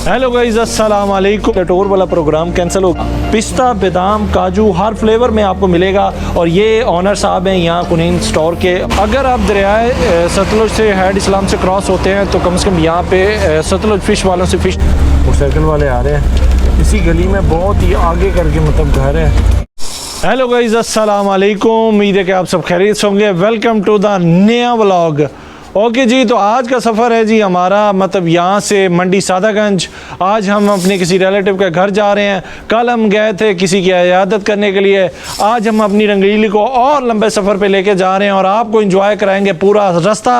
Hello guys, अस्सलाम वालेकुम। Tour वाला प्रोग्राम कैंसिल हो। पिस्ता, बादाम, काजू हर फ्लेवर में आपको मिलेगा और ये ऑनर साहब हैं यहाँ कुनैन स्टोर के। अगर आप दरियाए सतलुज से हेड इस्लाम से क्रॉस होते हैं तो कम से कम यहाँ पे सतलुज फ़िश वालों से फ़िश मोटरसाइकिल वाले आ रहे हैं। इसी गली में बहुत ही आगे करके मतलब घर है। हेलो गाइस, अस्सलाम वालेकुम। उम्मीद है कि आप सब खैरियत से होंगे। वेलकम टू द नया व्लॉग। ओके जी, तो आज का सफ़र है जी हमारा मतलब यहाँ से मंडी सादागंज। आज हम अपने किसी रिलेटिव के घर जा रहे हैं। कल हम गए थे किसी की इयादत करने के लिए। आज हम अपनी रंगीली को और लंबे सफ़र पे लेके जा रहे हैं और आपको एंजॉय कराएंगे पूरा रास्ता।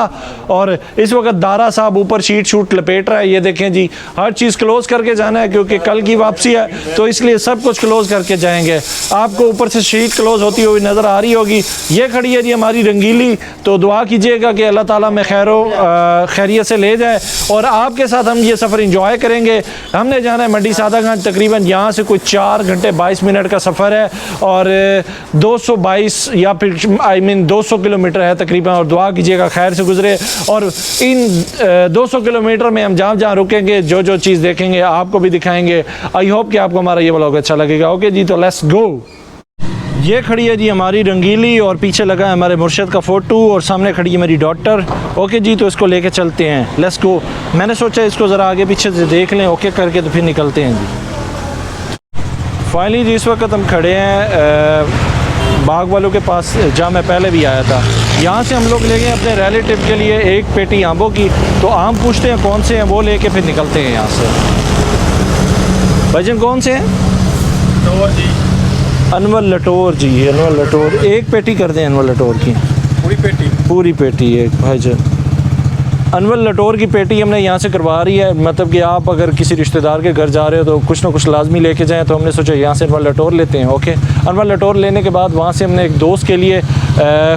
और इस वक्त दारा साहब ऊपर शीट शूट लपेट रहा है। ये देखें जी, हर चीज़ क्लोज करके जाना है क्योंकि कल की वापसी है, तो इसलिए सब कुछ क्लोज करके जाएंगे। आपको ऊपर से शीट क्लोज होती हुई नज़र आ रही होगी। ये खड़ी है जी हमारी रंगीली, तो दुआ कीजिएगा कि अल्लाह ताला में खैरियत से ले जाए और आपके साथ हम ये सफ़र इंजॉय करेंगे। हमने जाना है मंडी सादागंज। तकरीबन यहाँ से कोई 4 घंटे 22 मिनट का सफ़र है और 222 या फिर 200 किलोमीटर है तकरीबन। और दुआ कीजिएगा खैर से गुजरे। और इन 200 किलोमीटर में हम जहाँ जहाँ रुकेंगे, जो जो चीज़ देखेंगे आपको भी दिखाएंगे। आई होप कि आपको हमारा ये व्लॉग अच्छा लगेगा। ओके जी, तो लेट्स गो। ये खड़ी है जी हमारी रंगीली और पीछे लगा है हमारे मुर्शिद का फ़ोटो और सामने खड़ी है मेरी डॉटर। ओके जी, तो इसको लेके चलते हैं। Let's go. मैंने सोचा इसको ज़रा आगे पीछे से देख लें, ओके करके तो फिर निकलते हैं जी। फाइनली जी इस वक्त हम खड़े हैं बाग वालों के पास, जहाँ मैं पहले भी आया था। यहाँ से हम लोग ले गए अपने रिलेटिव के लिए एक पेटी आमों की। तो आम पूछते हैं कौन से हैं, वो लेके फिर निकलते हैं यहाँ से। भाईजान कौन से हैं? अनवर लटोर जी, अनवर लटोर। एक पेटी कर दें अनवर लटोर की। पूरी पेटी एक भाईजान। अनवर लटोर की पेटी हमने यहाँ से करवा रही है। मतलब कि आप अगर किसी रिश्तेदार के घर जा रहे हो तो कुछ ना कुछ लाजमी लेके जाएं, तो हमने सोचा यहाँ से अनवर लटोर लेते हैं। ओके, अनवर लटोर लेने के बाद वहाँ से हमने एक दोस्त के लिए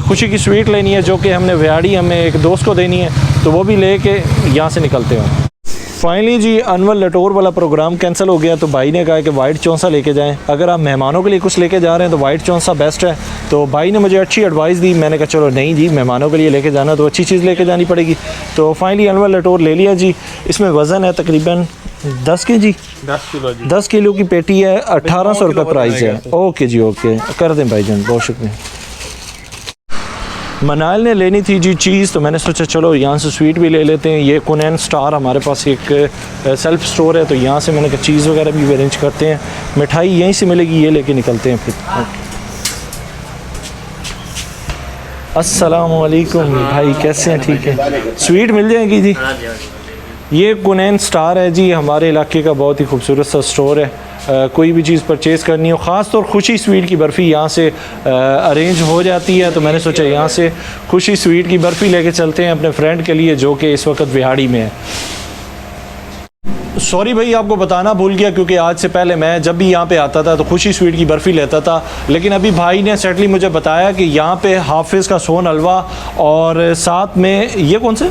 खुशी की स्वीट लेनी है, जो कि हमने व्याड़ी हमें एक दोस्त को देनी है, तो वो भी ले कर यहाँ से निकलते हैं। फाइनली जी अनवर लटोर वाला प्रोग्राम कैंसिल हो गया, तो भाई ने कहा कि वाइट चौंसा लेके जाएं। अगर आप मेहमानों के लिए कुछ लेके जा रहे हैं तो वाइट चौंसा बेस्ट है। तो भाई ने मुझे अच्छी एडवाइस दी। मैंने कहा चलो नहीं जी, मेहमानों के लिए लेके जाना तो अच्छी चीज़ लेके जानी पड़ेगी। तो फाइनली अनवर लटोर ले लिया जी। इसमें वज़न है तकरीबन 10 केजी, 10 किलो की पेटी है। 1800 रुपये प्राइस है। ओके जी, ओके कर दें भाईजान, बहुत शुक्रिया। मनाइल ने लेनी थी जी चीज़, तो मैंने सोचा चलो यहाँ से स्वीट भी ले लेते हैं। ये कुनैन स्टार हमारे पास एक सेल्फ स्टोर है, तो यहाँ से मैंने कहा चीज़ वगैरह भी अरेंज करते हैं। मिठाई यहीं से मिलेगी, ये लेके निकलते हैं फिर। अस्सलाम वालेकुम भाई, कैसे हैं? ठीक है, स्वीट मिल जाएगी जी। ये कुनैन स्टार है जी, हमारे इलाके का बहुत ही खूबसूरत सा स्टोर है। कोई भी चीज़ परचेज़ करनी हो, ख़ास तौर खुशी स्वीट की बर्फ़ी यहाँ से अरेंज हो जाती है। तो मैंने सोचा यहाँ से खुशी स्वीट की बर्फ़ी लेके चलते हैं अपने फ्रेंड के लिए, जो कि इस वक्त बिहाड़ी में है। सॉरी भाई, आपको बताना भूल गया, क्योंकि आज से पहले मैं जब भी यहाँ पे आता था तो खुशी स्वीट की बर्फ़ी लेता था। लेकिन अभी भाई ने सेटली मुझे बताया कि यहाँ पे हाफिज़ का सोन हलवा और साथ में ये कौन से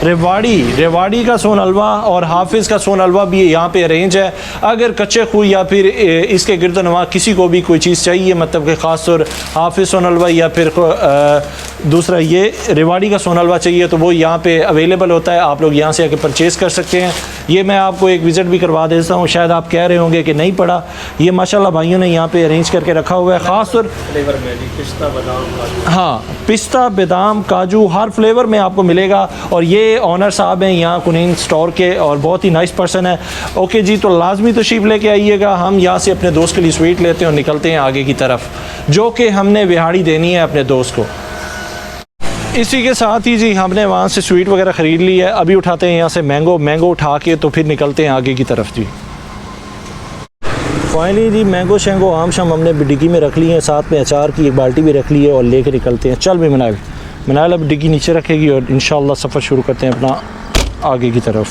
रेवाड़ी का सोन हलवा और हाफिज़ का सोन हलवा भी यहाँ पे अरेंज है। अगर कच्चे खूह या फिर इसके गिरदनवा किसी को भी कोई चीज़ चाहिए, मतलब कि ख़ास तौर हाफिज़ सोन हलवा या फिर दूसरा ये रेवाड़ी का सोन हलवा चाहिए, तो वो यहाँ पे अवेलेबल होता है। आप लोग यहाँ से आके परचेज़ कर सकते हैं। ये मैं आपको एक विज़िट भी करवा देता हूँ। शायद आप कह रहे होंगे कि नहीं पड़ा, ये माशाल्लाह भाइयों ने यहाँ पे अरेंज करके रखा हुआ है। ख़ास तौर हाँ, पिस्ता, बादाम, काजू हर फ्लेवर में आपको मिलेगा। और ये ऑनर साहब हैं यहाँ कुनैन स्टोर के और बहुत ही नाइस पर्सन है। ओके जी, तो लाजमी तशरीफ़ लेके आइएगा। हम यहाँ से अपने दोस्त के लिए स्वीट लेते हैं और निकलते हैं आगे की तरफ, जो कि हमने बिहाड़ी देनी है अपने दोस्त को। इसी के साथ ही जी हमने वहाँ से स्वीट वगैरह ख़रीद ली है। अभी उठाते हैं यहाँ से मैंगो उठा के, तो फिर निकलते हैं आगे की तरफ जी। फाइनली जी मैंगो शेंगो आम शाम हमने डिग्गी में रख ली है, साथ में अचार की एक बाल्टी भी रख ली है और लेके निकलते हैं। चल भी मनाइल अब डिग्गी नीचे रखेगी और इंशाल्लाह सफ़र शुरू करते हैं अपना आगे की तरफ।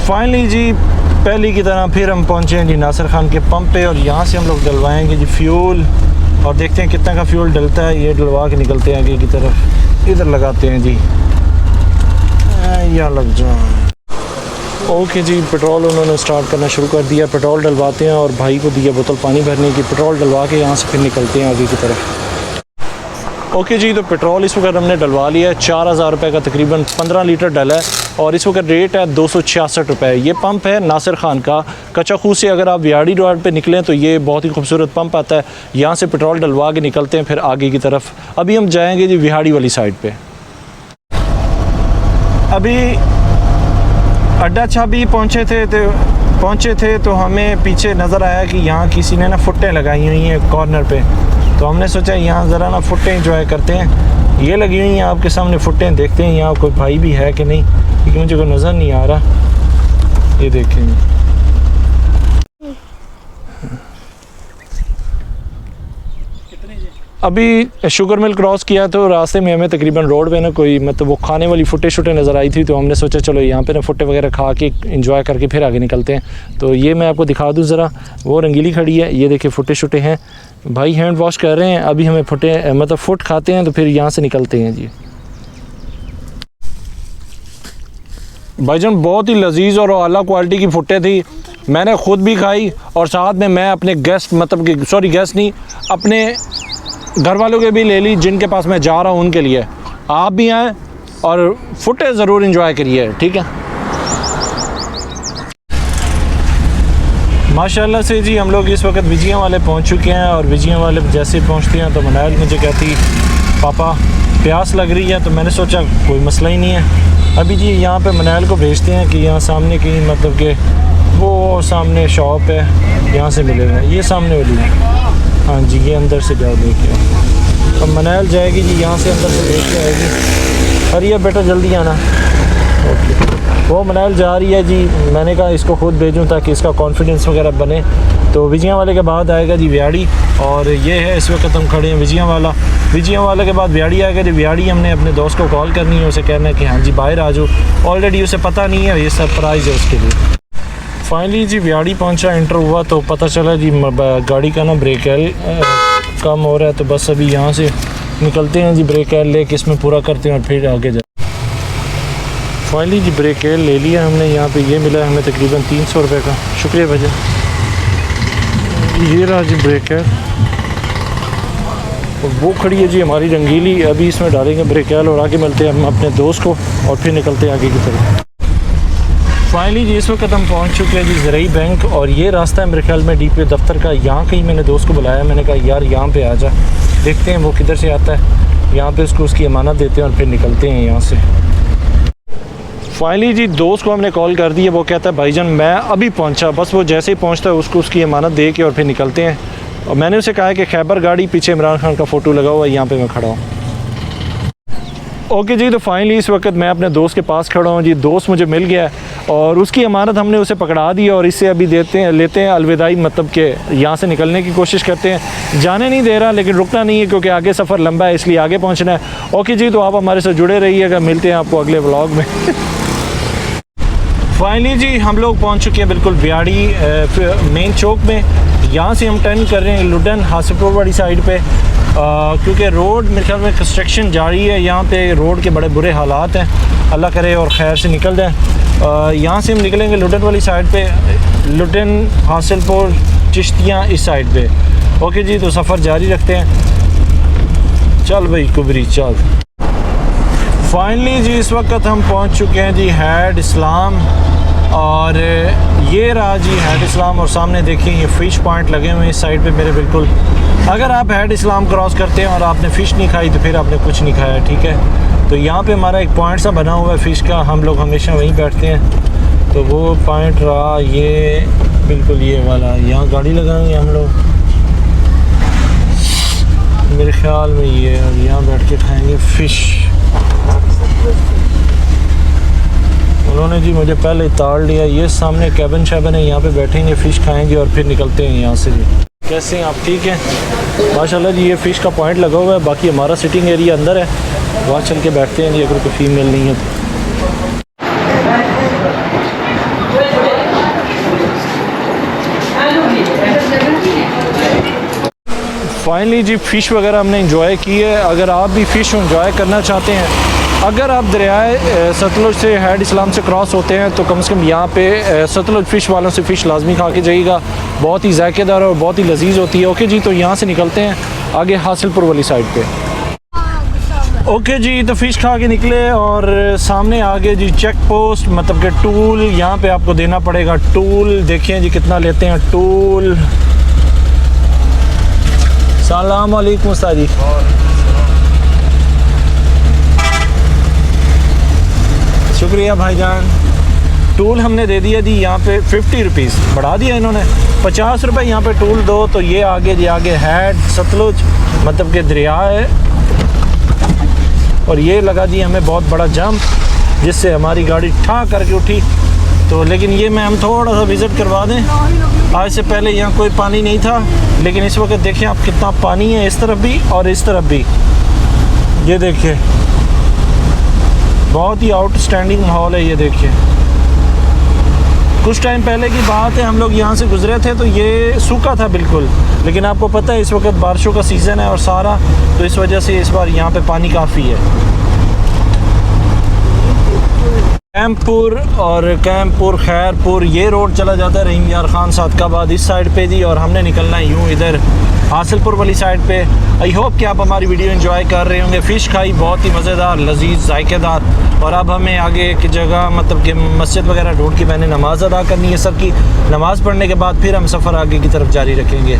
फाइनली जी पहली की तरह फिर हम पहुँचे हैं जी नासिर खान के पंप पे और यहाँ से हम लोग डलवाएँगे जी फ्यूल और देखते हैं कितना का फ्यूल डलता है। ये डलवा के निकलते हैं आगे की तरफ। इधर लगाते हैं जी, या लग जाए। ओके जी, पेट्रोल उन्होंने स्टार्ट करना शुरू कर दिया। पेट्रोल डलवाते हैं और भाई को दिया बोतल पानी भरने की। पेट्रोल डलवा के यहाँ से फिर निकलते हैं आगे की तरफ। ओके जी, तो पेट्रोल इस वक्त हमने डलवा लिया है। 4000 रुपये का तकरीबन 15 लीटर डला है। और इस वक्त रेट है 266 रुपये। ये पंप है नासिर खान का कच्चा खूह से। अगर आप वियाड़ी रोड पे निकलें तो ये बहुत ही खूबसूरत पंप आता है। यहाँ से पेट्रोल डलवा के निकलते हैं फिर आगे की तरफ। अभी हम जाएंगे जी विहाड़ी वाली साइड पे। अभी अड्डा छाबी पहुँचे थे तो हमें पीछे नज़र आया कि यहाँ किसी ने ना फुट्टें लगाई हुई हैं कॉर्नर पे। तो हमने सोचा यहाँ ज़रा ना फुट्टें एंजॉय करते हैं। ये लगी हुई हैं आपके सामने फुट्टें, देखते हैं यहाँ कोई भाई भी है कि नहीं, क्योंकि मुझे कोई नज़र नहीं आ रहा। ये देखेंगे अभी शुगर मिल क्रॉस किया तो रास्ते में हमें तकरीबन रोड पे ना कोई मतलब वो खाने वाली फुट्टे शुट्टे नज़र आई थी। तो हमने सोचा चलो यहाँ पे ना फुट्टे वगैरह खा के इंजॉय करके फिर आगे निकलते हैं। तो ये मैं आपको दिखा दूँ ज़रा, वो रंगीली खड़ी है, ये देखिए फुट्टे शुट्टे हैं भाई, हैंड वॉश कर रहे हैं। अभी हमें फुट्टे मतलब फुट खाते हैं तो फिर यहाँ से निकलते हैं जी। भाईजान बहुत ही लजीज और आला क्वालिटी की फुट्टे थी, मैंने ख़ुद भी खाई और साथ में मैं अपने गेस्ट मतलब कि सॉरी गेस्ट नहीं, अपने घर वालों के भी ले ली जिनके पास मैं जा रहा हूँ उनके लिए। आप भी आएँ और फुटे ज़रूर इंजॉय करिए, ठीक है। माशाल्लाह से जी हम लोग इस वक्त विजिया वाले पहुँच चुके हैं और विजिया वाले जैसे पहुँचते हैं तो मनायल मुझे कहती पापा प्यास लग रही है। तो मैंने सोचा कोई मसला ही नहीं है, अभी जी यहाँ पे मनायल को भेजते हैं कि यहाँ सामने की मतलब कि वो सामने शॉप है, यहाँ से मिलेगा, ये सामने वाली है। हाँ जी ये अंदर से जाओ लेके, अब मनायल जाएगी जी, यहाँ से अंदर से लेके आएगी। अरे ये बेटा जल्दी आना। ओके वो मनायल जा रही है जी, मैंने कहा इसको खुद भेजूँ ताकि इसका कॉन्फिडेंस वगैरह बने। तो विजिया वाले के बाद आएगा जी वियाड़ी, और ये है इस वक्त हम खड़े हैं विजिया वाला। विजिया वाले के बाद वियाड़ी आएगा जी। वियाड़ी हमने अपने दोस्त को कॉल करनी है, उसे कहना है कि हाँ जी बाहर आ जाओ, ऑलरेडी उसे पता नहीं है, ये सरप्राइज़ है उसके लिए। फाइनली जी वियाड़ी पहुंचा, एंटर हुआ तो पता चला जी गाड़ी का ना ब्रेक एल कम हो रहा है। तो बस अभी यहाँ से निकलते हैं जी, ब्रेक एल लेके इसमें पूरा करते हैं और फिर आगे जाए। फाइनली जी ब्रेक एल ले लिया हमने, यहाँ पे ये मिला हमें तकरीबन 300 रुपये का, शुक्रिया भैया। ये रहा जी ब्रेक एल, वो खड़ी है जी हमारी रंगीली। अभी इसमें डालेंगे ब्रेक एल और आगे मिलते हैं हम अपने दोस्त को और फिर निकलते हैं आगे की तरफ। फाइनली जी इस वक्त हम पहुंच चुके हैं जी ज़राई बैंक, और ये रास्ता है मेरे ख्याल में डीपीओ दफ्तर का। यहाँ कहीं मैंने दोस्त को बुलाया, मैंने कहा यार यहाँ पे आ जा, देखते हैं वो किधर से आता है, यहाँ पे उसको उसकी अमानत देते हैं और फिर निकलते हैं यहाँ से। फाइनली जी दोस्त को हमने कॉल कर दी है, वो कहता है भाईजान मैं अभी पहुँचा, बस वो जैसे ही पहुँचता है उसको उसकी अमानत दे के और फिर निकलते हैं। और मैंने उसे कहा है कि खैबर गाड़ी, पीछे इमरान खान का फ़ोटो लगा हुआ है, यहाँ पर मैं खड़ा हूँ। ओके जी तो फाइनली इस वक्त मैं अपने दोस्त के पास खड़ा हूँ जी। दोस्त मुझे मिल गया और उसकी अमानत हमने उसे पकड़ा दी और इससे अभी लेते हैं अलविदाई, मतलब कि यहाँ से निकलने की कोशिश करते हैं। जाने नहीं दे रहा लेकिन रुकना नहीं है क्योंकि आगे सफ़र लंबा है, इसलिए आगे पहुँचना है। ओके जी तो आप हमारे साथ जुड़े रहिएगा, मिलते हैं आपको अगले व्लॉग में। फाइनली जी हम लोग पहुँच चुके हैं बिल्कुल वियाड़ी मेन चौक में। यहाँ से हम टर्न कर रहे हैं लुडन हासिलपुर वाली साइड पे, क्योंकि रोड मेरे ख्याल में कंस्ट्रक्शन जारी है। यहाँ पे रोड के बड़े बुरे हालात हैं, अल्लाह करे और खैर से निकल जाए। यहाँ से हम निकलेंगे लुडन वाली साइड पे, लुडन हासिलपुर चिश्तियाँ इस साइड पे। ओके जी तो सफ़र जारी रखते हैं। चल भाई कुबरी चल। फाइनली जी इस वक्त हम पहुँच चुके हैं जी हैड इस्लाम, और ये रहा जी हैड इस्लाम, और सामने देखिए ये फ़िश पॉइंट लगे हुए हैं इस साइड पे मेरे बिल्कुल। अगर आप हैड इस्लाम क्रॉस करते हैं और आपने फ़िश नहीं खाई तो फिर आपने कुछ नहीं खाया, ठीक है। तो यहाँ पे हमारा एक पॉइंट सा बना हुआ है फ़िश का, हम लोग हमेशा वहीं बैठते हैं। तो वो पॉइंट रहा ये बिल्कुल ये वाला, यहाँ गाड़ी लगाएंगे हम लोग मेरे ख्याल में ये, और यहाँ बैठ के खाएँगे फ़िश। उन्होंने जी मुझे पहले ताड़ लिया, ये सामने कैबिन शैबिन है, यहाँ पे बैठेंगे फ़िश खाएंगे और फिर निकलते हैं यहाँ से जी। कैसे हैं आप, ठीक हैं माशाल्लाह जी। ये फ़िश का पॉइंट लगा हुआ है, बाकी हमारा सिटिंग एरिया अंदर है, वहाँ चल के बैठते हैं जी अगर कोई फीमेल नहीं है तो। फाइनली जी फ़िश वगैरह हमने इंजॉय की है। अगर आप भी फ़िश इंजॉय करना चाहते हैं, अगर आप दरियाए सतलुज से हैड इस्लाम से क्रॉस होते हैं तो कम से कम यहाँ पे सतलुज फ़िश वालों से फ़िश लाजमी खा के जाइएगा, बहुत ही जायकेदार और बहुत ही लजीज होती है। ओके जी तो यहाँ से निकलते हैं आगे हासिलपुर वाली साइड पे। ओके जी, तो फ़िश खा के निकले और सामने आगे जी चेक पोस्ट, मतलब कि टूल यहाँ पे आपको देना पड़ेगा। टूल देखिए जी कितना लेते हैं टूल। सलाम अलैकुम उस्ताद जी। शुक्रिया भाईजान। टूल हमने दे दिया जी यहाँ पे 50 रुपीज़, बढ़ा दिया इन्होंने 50 रुपये यहाँ पे टूल दो। तो ये आगे जी आगे हैड सतलुज मतलब कि दरिया है और ये लगा जी हमें बहुत बड़ा जंप जिससे हमारी गाड़ी ठा करके उठी। तो लेकिन ये मैं हम थोड़ा सा विज़िट करवा दें। आज से पहले यहाँ कोई पानी नहीं था, लेकिन इस वक्त देखें आप कितना पानी है इस तरफ भी और इस तरफ भी। ये देखिए बहुत ही आउटस्टैंडिंग माहौल है। ये देखिए कुछ टाइम पहले की बात है, हम लोग यहाँ से गुजरे थे तो ये सूखा था बिल्कुल, लेकिन आपको पता है इस वक्त बारिशों का सीज़न है और सारा, तो इस वजह से इस बार यहाँ पे पानी काफ़ी है। कैंपुर और कैंपुर खैरपुर ये रोड चला जाता है रहीम यार खान सादकाबाद इस साइड पे जी, और हमने निकलना है यूँ इधर हासिलपुर वाली साइड पे। आई होप कि आप हमारी वीडियो एंजॉय कर रहे होंगे। फ़िश खाई बहुत ही मज़ेदार, लजीज, जायकेदार। और अब हमें आगे एक जगह मतलब कि मस्जिद वगैरह ढूंढ के मैंने नमाज़ अदा करनी है। सब की नमाज़ पढ़ने के बाद फिर हम सफ़र आगे की तरफ जारी रखेंगे।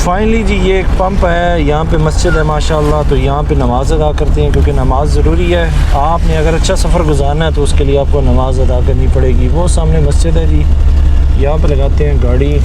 फाइनली जी ये एक पंप है, यहाँ पे मस्जिद है माशाल्लाह, तो यहाँ पे नमाज़ अदा करते हैं क्योंकि नमाज ज़रूरी है। आपने अगर अच्छा सफ़र गुजारना है तो उसके लिए आपको नमाज़ अदा करनी पड़ेगी। वो सामने मस्जिद है जी, यहाँ पे लगाते हैं गाड़ी।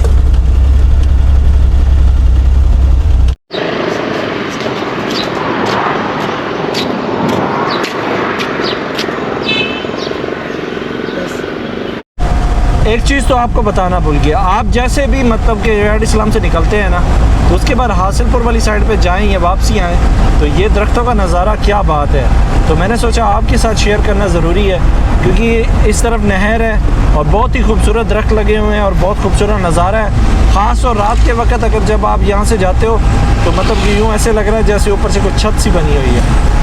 एक चीज़ तो आपको बताना भूल गया, आप जैसे भी मतलब कि रेड इस्लाम से निकलते हैं ना, तो उसके बाद हासिलपुर वाली साइड पे जाएं या वापसी आएँ तो ये दरख्तों का नज़ारा क्या बात है। तो मैंने सोचा आपके साथ शेयर करना ज़रूरी है क्योंकि इस तरफ नहर है और बहुत ही खूबसूरत दरख्त लगे हुए हैं और बहुत खूबसूरत नज़ारा है। ख़ास और रात के वक्त अगर जब आप यहाँ से जाते हो तो मतलब कि यूँ ऐसे लग रहा है जैसे ऊपर से कुछ छत सी बनी हुई है।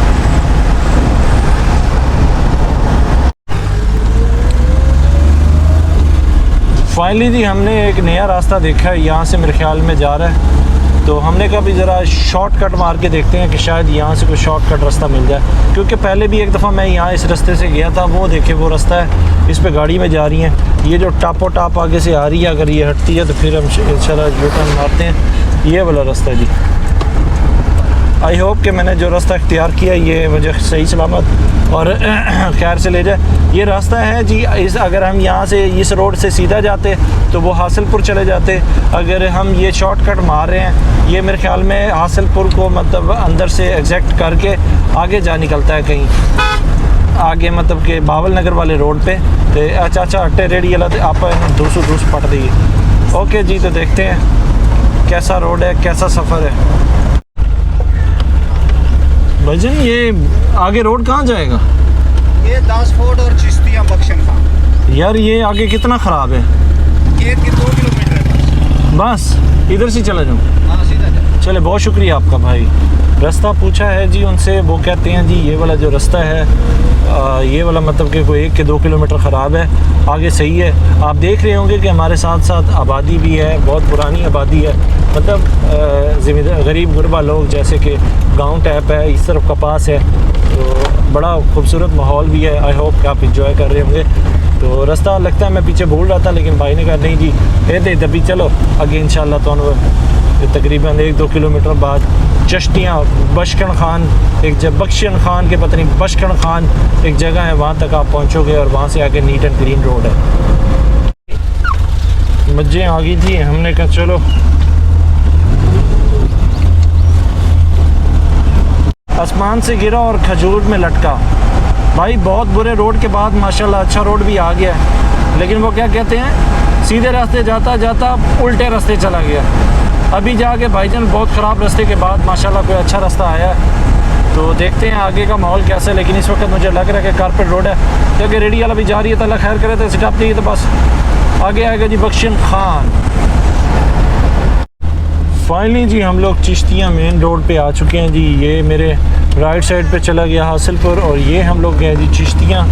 फाइनली जी हमने एक नया रास्ता देखा है, यहाँ से मेरे ख्याल में जा रहा है, तो हमने कहा भी ज़रा शॉर्टकट मार के देखते हैं कि शायद यहाँ से कोई शॉर्टकट रास्ता मिल जाए। क्योंकि पहले भी एक दफ़ा मैं यहाँ इस रास्ते से गया था, वो देखे वो रास्ता है, इस पे गाड़ी में जा रही हैं। ये जो टापो टाप आगे से आ रही है, अगर ये हटती है तो फिर हम इंशाल्लाह यू टर्न मारते हैं। ये वाला रास्ता है जी। आई होप कि मैंने जो रास्ता इख्तियार किया ये मुझे सही सलामत और खैर से ले जाए। ये रास्ता है जी, इस अगर हम यहाँ से इस रोड से सीधा जाते तो वो हासिलपुर चले जाते। अगर हम ये शॉर्टकट मार रहे हैं, ये मेरे ख्याल में हासिलपुर को मतलब अंदर से एग्जैक्ट करके आगे जा निकलता है कहीं आगे, मतलब कि बावल नगर वाले रोड पे। तो अच्छा अट्टे रेडी वाला आप दूस पट दी। ओके जी, तो देखते हैं कैसा रोड है, कैसा सफ़र है। भाईजान ये आगे रोड कहाँ जाएगा? ये दासफोर्ड और चिश्तियाँ बख्शन खान। यार ये आगे कितना ख़राब है? ये 2 किलोमीटर है बस इधर से चला जाऊँ? हाँ सीधा जाओ। चले, बहुत शुक्रिया आपका भाई। रास्ता पूछा है जी उनसे, वो कहते हैं जी ये वाला जो रास्ता है ये वाला मतलब कि कोई 1 के 2 किलोमीटर ख़राब है, आगे सही है। आप देख रहे होंगे कि हमारे साथ साथ आबादी भी है, बहुत पुरानी आबादी है, मतलब ज़मींदार गरीब गुरबा लोग, जैसे कि गांव टाइप है, इस तरफ कपास है, तो बड़ा खूबसूरत माहौल भी है। आई होप कि आप इंजॉय कर रहे होंगे। तो रास्ता लगता है मैं पीछे भूल रहा था, लेकिन भाई ने कहा नहीं जी ये दबी चलो आगे इंशाल्लाह। तो तकरीबन 1-2 किलोमीटर बाद चिश्तियाँ बशकन खान, एक जब बख्शन खान के पता नहीं बशकन खान एक जगह है, वहाँ तक आप पहुँचोगे और वहाँ से आगे नीट एंड ग्रीन रोड है। मज़े आ गई थी, हमने कहा चलो आसमान से गिरा और खजूर में लटका। भाई बहुत बुरे रोड के बाद माशाल्लाह अच्छा रोड भी आ गया है, लेकिन वो क्या कहते हैं सीधे रास्ते जाता जाता उल्टे रास्ते चला गया। अभी जाके भाईजान बहुत ख़राब रास्ते के बाद माशाल्लाह कोई अच्छा रास्ता आया है, तो देखते हैं आगे का माहौल कैसा है। लेकिन इस वक्त मुझे लग रहा है कि कारपेट रोड है, क्योंकि रेडी वाला भी जा रही है, तो अल्लाह खैर करे तो स्टॉप नहीं, तो बस आगे आएगा जी बख्शन खान। फाइनली जी हम लोग चिश्तियाँ मेन रोड पे आ चुके हैं जी। ये मेरे राइट साइड पे चला गया हासिलपुर और ये हम लोग गए जी चिश्तियाँ।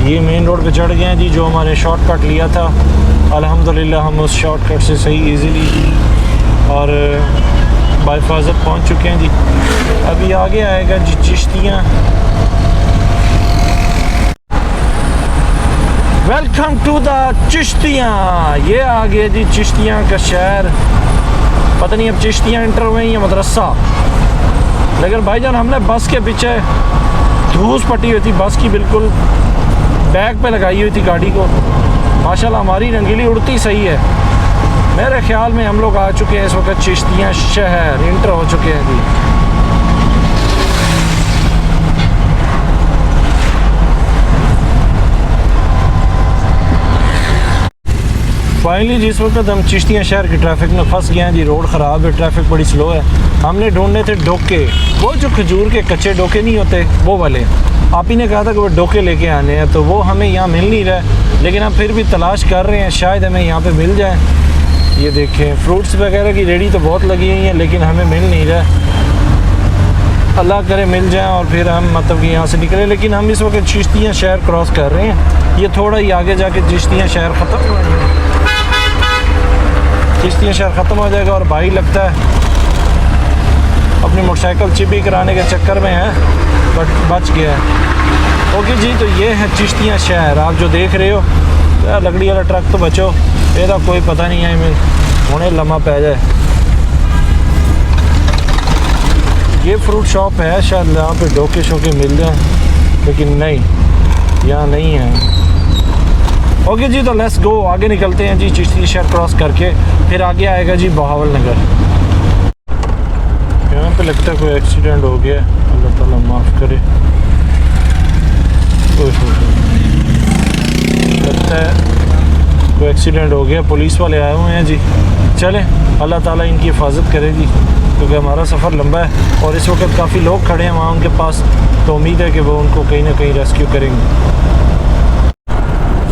ये मेन रोड पे चढ़ गए हैं जी, जो हमारे शॉर्टकट लिया था। अल्हम्दुलिल्लाह हम उस शॉर्टकट से सही इजीली और बाहिफाजत पहुँच चुके हैं जी। अभी आगे आएगा जी Chishtiyan. Welcome to the Chishtiyan. ये आ गया जी चिश्तियाँ का शहर। पता नहीं अब चिश्तियाँ इंटर हुए हैं या मदरसा, लेकिन भाईजान हमने बस के पीछे धूस पटी हुई थी, बस की बिल्कुल बैग पे लगाई हुई थी गाड़ी को। माशाल्लाह हमारी रंगीली उड़ती सही है। मेरे ख्याल में हम लोग आ चुके हैं इस वक्त चिश्तियाँ शहर, इंटर हो चुके हैं जी। फाइनली जिस वक्त हम चिश्तियाँ शहर की ट्रैफिक में फंस गए हैं जी। रोड ख़राब है, ट्रैफिक बड़ी स्लो है। हमने ढूंढने थे डोके, वो जो खजूर के कच्चे डोके नहीं होते वो वाले। आप ही ने कहा था कि वो डोके लेके आने हैं, तो वो हमें यहाँ मिल नहीं रहा, लेकिन हम फिर भी तलाश कर रहे हैं, शायद हमें यहाँ पे मिल जाए। ये देखें फ्रूट्स वगैरह की रेडी तो बहुत लगी हुई हैं, लेकिन हमें मिल नहीं रहा। अल्लाह करे मिल जाए और फिर हम मतलब कि यहाँ से निकले। लेकिन हम इस वक्त चिश्तियाँ शहर क्रॉस कर रहे हैं। ये थोड़ा ही आगे जाके चिश्तियाँ शहर ख़त्म हो जाएगा, चिश्तियाँ शहर ख़त्म हो जाएगा। और भाई लगता है अपनी मोटरसाइकिल चिपी कराने के चक्कर में है, बट बच गया है। ओके जी, तो ये है चिश्तियाँ शहर आप जो देख रहे हो। यार लकड़ी वाला ट्रक तो बचो, ਇਹਦਾ कोई पता नहीं है मैं हुणे लम्हा पै जाए। ये फ्रूट शॉप है, शायद यहाँ पे डोके शोके मिल जाए, लेकिन नहीं, यहाँ नहीं है। ओके जी, तो लेट्स गो, आगे निकलते हैं जी चिश्ती शहर क्रॉस करके। फिर आगे आएगा जी बहावल नगर। यहाँ पे लगता है कोई एक्सीडेंट हो गया, अल्लाह ताला माफ़ करे। लगता है कोई एक्सीडेंट हो गया, पुलिस वाले आए हुए हैं जी। चलें, अल्लाह ताला इनकी हिफाजत करे जी, क्योंकि हमारा सफ़र लंबा है और इस वक्त काफ़ी लोग खड़े हैं वहाँ उनके पास, तो उम्मीद है कि वो उनको कहीं ना कहीं रेस्क्यू करेंगे।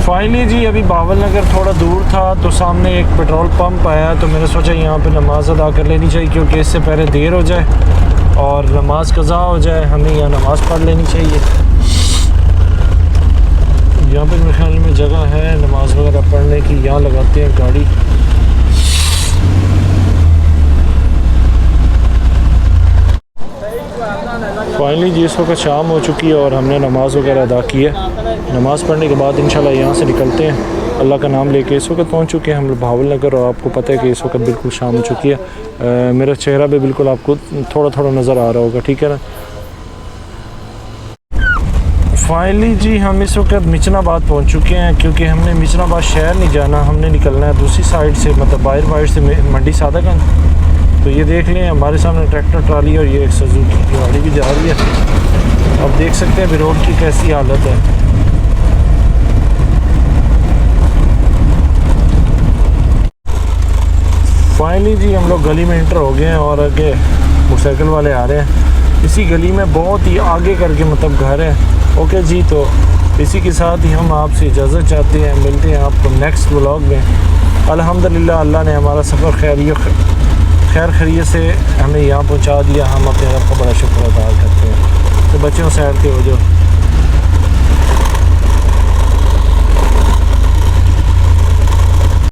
फाइनली जी अभी बावल नगर थोड़ा दूर था, तो सामने एक पेट्रोल पंप आया, तो मैंने सोचा यहाँ पे नमाज़ अदा कर लेनी चाहिए, क्योंकि इससे पहले देर हो जाए और नमाज कज़ा हो जाए, हमें यहाँ नमाज़ पढ़ लेनी चाहिए। यहाँ पे मेरे ख्याल में जगह है नमाज वगैरह पढ़ने की, यहाँ लगाते हैं गाड़ी। फाइनली जी इस वक्त शाम हो चुकी है और हमने नमाज़ वगैरह अदा की है। नमाज़ पढ़ने के बाद इंशाल्लाह यहाँ से निकलते हैं अल्लाह का नाम लेके। इस वक्त पहुँच चुके हैं हम बहावल नगर और आपको पता है कि इस वक्त बिल्कुल शाम हो चुकी है। मेरा चेहरा भी बिल्कुल आपको थोड़ा थोड़ा नज़र आ रहा होगा, ठीक है ना। फाइनली जी हम इस वक्त मिचनाबाद पहुंच चुके हैं, क्योंकि हमने मिचनाबाद शहर नहीं जाना, हमने निकलना है दूसरी साइड से, मतलब बाहर वाइड से मंडी सादागंज। तो ये देख लें हमारे सामने ट्रैक्टर ट्राली और ये एक सुजुकी की गाड़ी भी जा रही है। अब देख सकते हैं अभी रोड की कैसी हालत है। फाइनली जी हम लोग गली में इंटर हो गए हैं और आगे मोटरसाइकिल वाले आ रहे हैं। इसी गली में बहुत ही आगे करके मतलब घर है। ओके जी, तो इसी के साथ ही हम आपसे इजाज़त चाहते हैं, मिलते हैं आपको नेक्स्ट व्लॉग में। अल्हम्दुलिल्लाह अल्लाह ने हमारा सफ़र खैर खैरियत से हमें यहाँ पहुँचा दिया। हम अपने रब का बड़ा शुक्र अदा करते हैं। तो बच्चों साइड के हो जाओ।